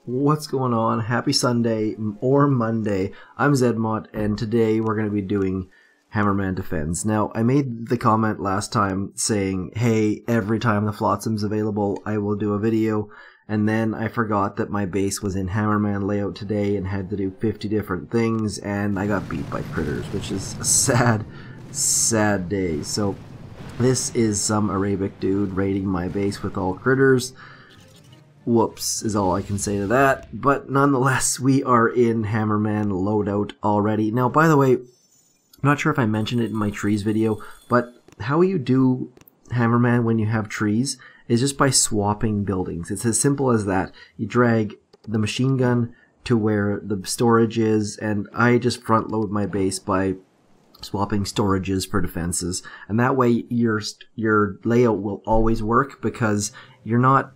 What's going on? Happy Sunday or Monday. I'm Zedmont, and today we're going to be doing Hammerman Defense. Now, I made the comment last time saying, hey, every time the Flotsam's available, I will do a video, and then I forgot that my base was in Hammerman layout today and had to do 50 different things, and I got beat by critters, which is a sad, sad day. So, this is some Arabic dude raiding my base with all critters. Whoops is all I can say to that, but nonetheless, we are in Hammerman loadout already. Now, by the way, I'm not sure if I mentioned it in my trees video, but how you do Hammerman when you have trees is just by swapping buildings. It's as simple as that. You drag the machine gun to where the storage is, and I just front load my base by swapping storages for defenses, and that way your layout will always work because you're not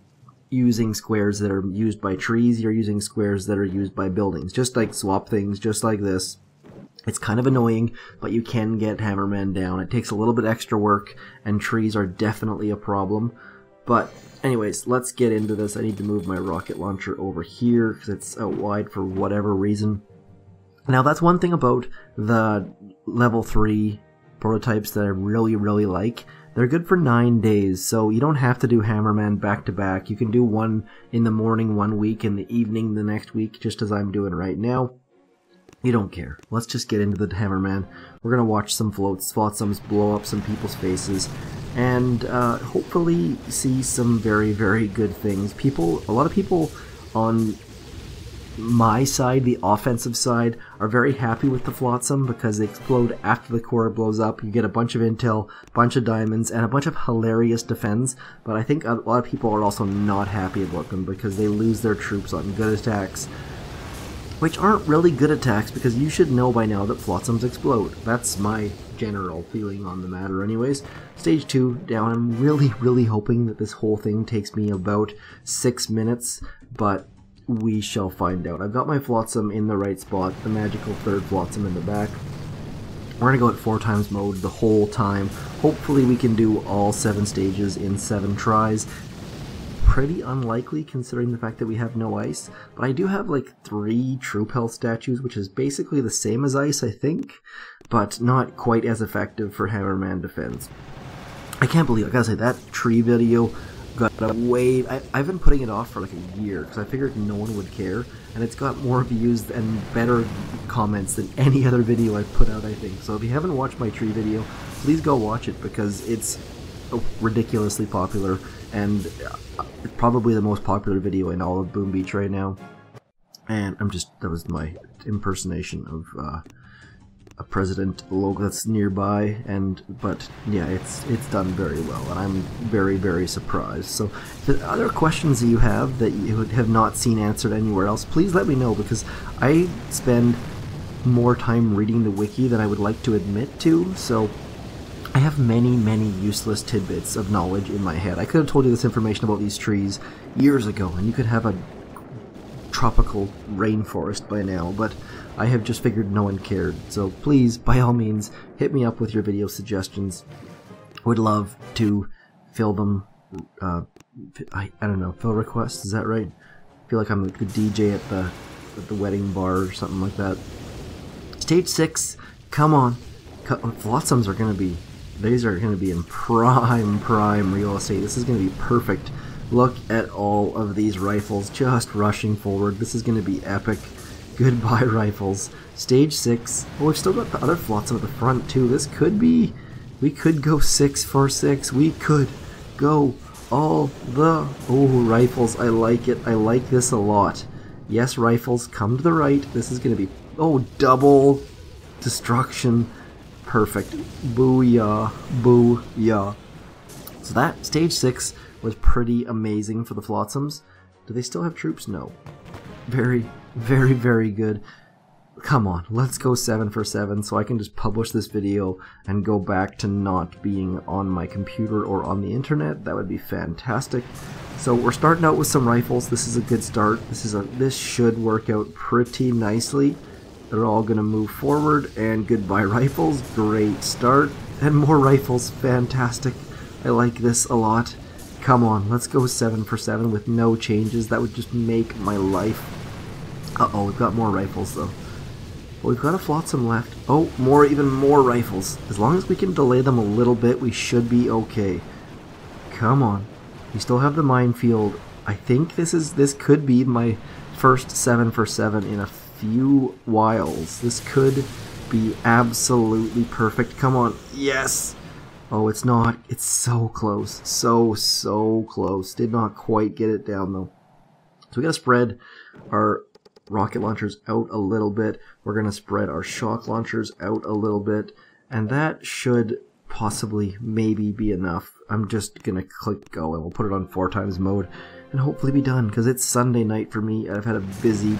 using squares that are used by trees, you're using squares that are used by buildings. Just like swap things, just like this. It's kind of annoying, but you can get Hammerman down. It takes a little bit extra work, and trees are definitely a problem. But anyways, let's get into this. I need to move my rocket launcher over here because it's out wide for whatever reason. Now that's one thing about the level 3 prototypes that I really, really like. They're good for 9 days, so you don't have to do Hammerman back to back. You can do one in the morning one week, in the evening the next week, just as I'm doing right now. You don't care. Let's just get into the Hammerman. We're going to watch some Flotsams blow up some people's faces, and hopefully see some very, very good things. A lot of people on my side, the offensive side, are very happy with the Flotsam because they explode after the core blows up. You get a bunch of intel, bunch of diamonds, and a bunch of hilarious defense, but I think a lot of people are also not happy about them because they lose their troops on good attacks, which aren't really good attacks because you should know by now that Flotsams explode. That's my general feeling on the matter anyways. Stage 2 down. I'm really, really hoping that this whole thing takes me about 6 minutes, but we shall find out. I've got my Flotsam in the right spot, the magical third Flotsam in the back. We're going to go at 4 times mode the whole time. Hopefully we can do all 7 stages in 7 tries. Pretty unlikely considering the fact that we have no ice, but I do have like 3 troop health statues, which is basically the same as ice, I think, but not quite as effective for Hammerman Defense. I can't believe, I gotta say, that tree video got a wave. I've been putting it off for like a year because I figured no one would care, and it's got more views and better comments than any other video I've put out, I think. So if you haven't watched my tree video, please go watch it because it's ridiculously popular and probably the most popular video in all of Boom Beach right now. And that was my impersonation of a president logo that's nearby, but yeah, it's done very well, and I'm very, very surprised. So the other questions that you have that you have not seen answered anywhere else, please let me know, because I spend more time reading the wiki than I would like to admit to, so I have many, many useless tidbits of knowledge in my head. I could have told you this information about these trees years ago, and you could have a tropical rainforest by now, but I have just figured no one cared. So please, by all means, hit me up with your video suggestions. Would love to fill them. I don't know, fill requests, is that right? I feel like I'm a good DJ at the wedding bar or something like that. Stage 6, come on. Flotsams are gonna be, these are gonna be in prime real estate. This is gonna be perfect. Look at all of these rifles just rushing forward. This is gonna be epic. Goodbye, rifles. Stage 6. Oh, we've still got the other Flotsam at the front, too. This could be... We could go 6 for 6. We could go all the... Oh, rifles. I like it. I like this a lot. Yes, rifles. Come to the right. This is going to be... Oh, double destruction. Perfect. Booyah. Booyah. So that, Stage 6, was pretty amazing for the Flotsams. Do they still have troops? No. Very, very, very good. Come on, let's go 7 for 7 so I can just publish this video and go back to not being on my computer or on the internet. That would be fantastic. So we're starting out with some rifles. This is a good start. This should work out pretty nicely. They're all gonna move forward, and goodbye rifles. Great start. And more rifles. Fantastic. I like this a lot. Come on, let's go 7 for 7 with no changes. That would just make my life. Uh-oh, we've got more rifles though. But we've got a Flotsam left. Oh, even more rifles. As long as we can delay them a little bit, we should be okay. Come on. We still have the minefield. I think this could be my first 7 for 7 in a few whiles. This could be absolutely perfect. Come on. Yes! Oh, it's not. It's so close. So close. Did not quite get it down though. So we gotta spread our rocket launchers out a little bit. We're going to spread our shock launchers out a little bit, and that should possibly maybe be enough. I'm just going to click go, and we'll put it on 4x mode and hopefully be done, because it's Sunday night for me. I've had a busy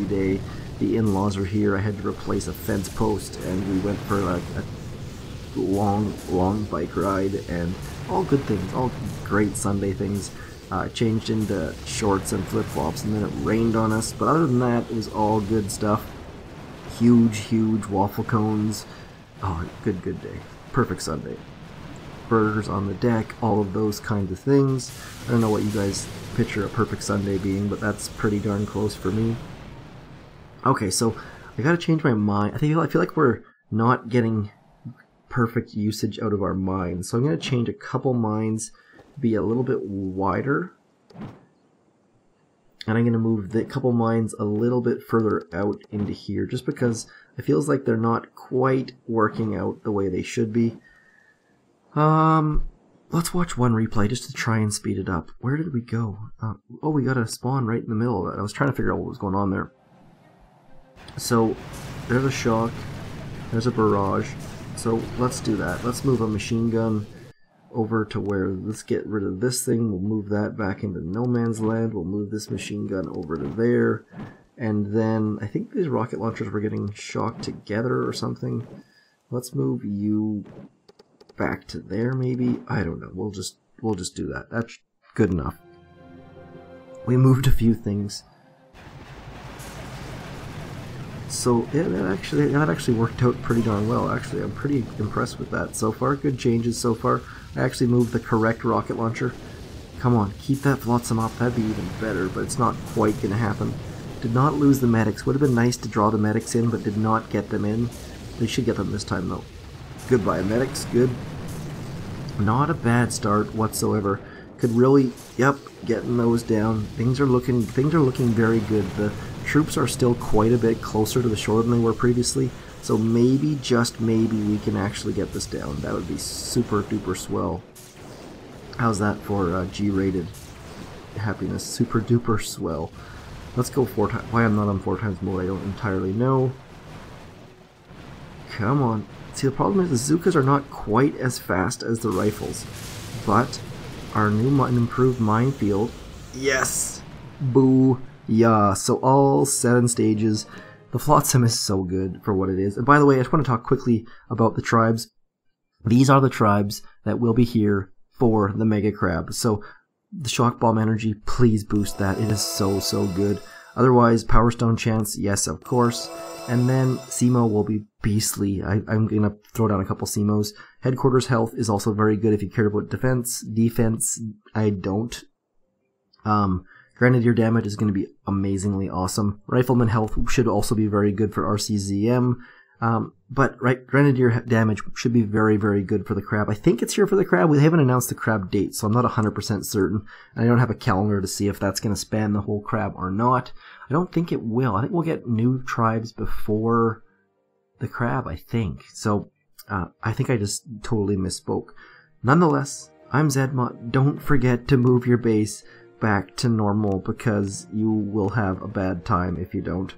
day. The in-laws are here. I had to replace a fence post, and we went for a long bike ride, and all good things, all great Sunday things. Changed into shorts and flip-flops, and then it rained on us, but other than that, it was all good stuff. Huge waffle cones. Oh, good day. Perfect Sunday. Burgers on the deck, all of those kinds of things. I don't know what you guys picture a perfect Sunday being, but that's pretty darn close for me. Okay, so I gotta change my mind. I feel like we're not getting perfect usage out of our mines, so I'm gonna change a couple mines, be a little bit wider, and I'm going to move the couple mines a little bit further out into here, just because it feels like they're not quite working out the way they should be. Let's watch one replay just to try and speed it up. Where did we go? Oh, we got a spawn right in the middle of that. I was trying to figure out what was going on there. So there's a shock, there's a barrage, so let's do that. Let's move a machine gun over to where, let's get rid of this thing, we'll move that back into no man's land, we'll move this machine gun over to there, and then I think these rocket launchers were getting shocked together or something. Let's move you back to there maybe, I don't know, we'll just do that. That's good enough. We moved a few things. So yeah, that actually worked out pretty darn well. Actually, I'm pretty impressed with that so far. Good changes so far. I actually moved the correct rocket launcher. Come on, keep that Flotsam up. That'd be even better, but it's not quite going to happen. Did not lose the medics. Would have been nice to draw the medics in, but did not get them in. They should get them this time though. Goodbye, medics. Good. Not a bad start whatsoever. Could really, yep, getting those down. Things are looking very good. The troops are still quite a bit closer to the shore than they were previously, so maybe, just maybe, we can actually get this down. That would be super duper swell. How's that for G-rated happiness? Super duper swell. Let's go 4 times. Why I'm not on 4x mode, I don't entirely know. Come on. See, the problem is the Zookas are not quite as fast as the rifles, but our new and improved minefield, yes! Boo! Yeah, so all 7 stages. The Flotsam is so good for what it is. And by the way, I just want to talk quickly about the tribes. These are the tribes that will be here for the Mega Crab. So the Shock Bomb energy, please boost that. It is so good. Otherwise, Power Stone chance, yes, of course. And then SEMO will be beastly. I'm going to throw down a couple SEMOs. Headquarters health is also very good if you care about defense. Defense, I don't. Grenadier damage is going to be amazingly awesome. Rifleman health should also be very good for RCZM. But Grenadier damage should be very good for the Crab. I think it's here for the Crab. We haven't announced the Crab date, so I'm not 100% certain. And I don't have a calendar to see if that's going to span the whole Crab or not. I don't think it will. I think we'll get new tribes before the Crab, I think. So I think I just totally misspoke. Nonetheless, I'm Zedmont. Don't forget to move your base back to normal, because you will have a bad time if you don't.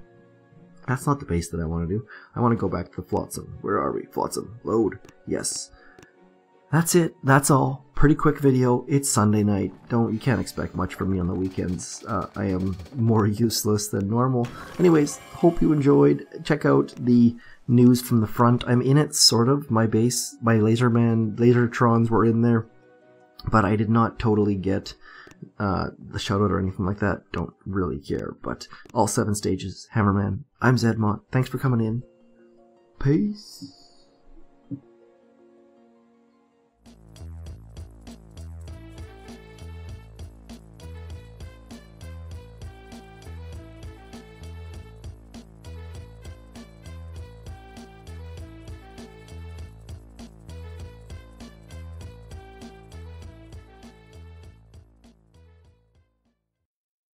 That's not the base that I want to do. I want to go back to Flotsam. Where are we? Flotsam. Load. Yes. That's it. That's all. Pretty quick video. It's Sunday night. You can't expect much from me on the weekends. I am more useless than normal. Anyways, hope you enjoyed. Check out the news from the front. I'm in it, sort of. My base, my Lasertrons were in there, but I did not totally get the shoutout or anything like that. Don't really care. But all 7 stages. Hammerman. I'm Zedmont. Thanks for coming in. Peace.